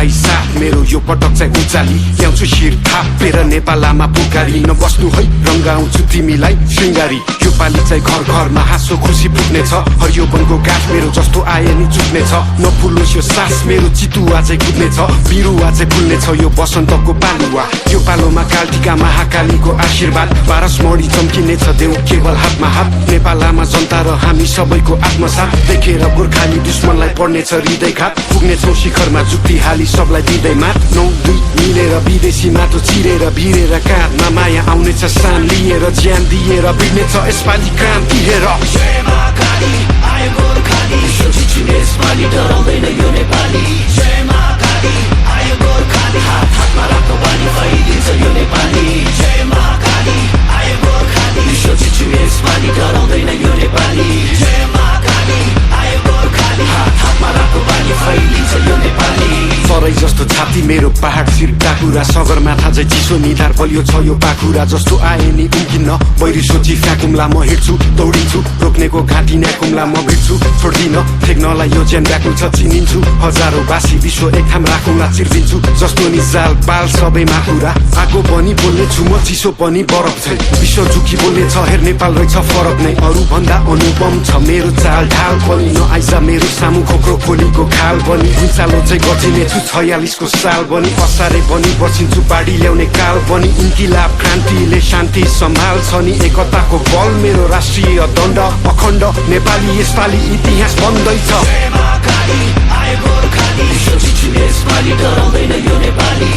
भाइ साथ मेरो यो पटक चाहिँ उचाली ल्याउँछु शिर थापेर नेपालमा पुकारी नबस्नु है रंगाउँछु तिमीलाई श्रृंगारी यो पाली चाहिँ घर घरमा हाँसो खुसी फुट्नेछ हरियो वनको गाछ मेरो जस्तो आए नि चुक्नेछ नफुलोस् यो सास मेरो चितुवा चाहिँ कुद्नेछ बिरुवा चाहिँ फुल्नेछ यो बसन्तको पालुवा यो पालोमा कालटिका महाकालीको आशीर्वाद पारसमणि चम्किनेछ देउ केवल हातमा हात नेपालमा जनता र हामी सबैको आत्मसाथ देखेर गोर्खाली दुश्मनलाई पर्नेछ हृदयघात पुग्नेछौं शिखरमा जुक्ति हाली सबलाई दिँदै मात 9-2 मिलेर विदेशी माटो चिरेर भिरेर काँधमा माया आउनेछ सान लिएर ज्यान दिएर बिग्नेछ यसपालि क्रान्ति हेर जय महाकाली आयो गोर्खाली सोचिछु यसपालि डराउँदैन यो नेपाली जय महाकाली आयो गोर्खाली हात हातमा राख्नु बानी फैलिन्छ यो नेपाली जय महाकाली आयो गोर्खाली सोचिछु यसपालि डराउँदैन यो नेपाली जय महाकाली आयो गोर्खाली हात हातमा राख्नु बानी फैलिन्छ यो नेपाली सरै जस्तो छाती मेरो पहाड शिर टाकुरा सगरमाथा चाहिँ चिसो निधार बलियो छ यो पाखुरा जस्तो आए नि उम्किन्न बैरी सोची फ्याकुम्ला म हिँड्छु दौडिन्छु रोक्नेको घाँटी न्याकुम्ला म भिड्छु छोड्दिन ठेक्नलाई यो ज्यान व्याकुल छ चिनिन्छु हजारौं बासी विश्व एक ठाम राखौँला चिर्दिन्छु जस्तो नि जाल बाल सबैमा कुरा आगो पनि बोल्ने छु म चिसो पनि बरफ छै विश्व झुकी बोल्ने छ हेर नेपाल रहेछ फरक नै अरू भन्दा अनुपम छ मेरो चाल ढाल पनि नआइज मेरो सामु खोक्रो खोलीको खाल पनि भुइँचालो चाहिँ गचिने छु 46 को साल बनी असारे बनी बसिन्छु पाडी ल्याउने काल बनी इन्किलाब क्रान्तिले शान्ति सम्हाल्छ नि एकताको बल मेरो राष्ट्रिय दण्ड अखण्ड नेपाली यसपालि इतिहास बन्दैछ जय महाकाली आयो गोर्खाली सोचिछु यसपालि डराउँदैन यो नेपाली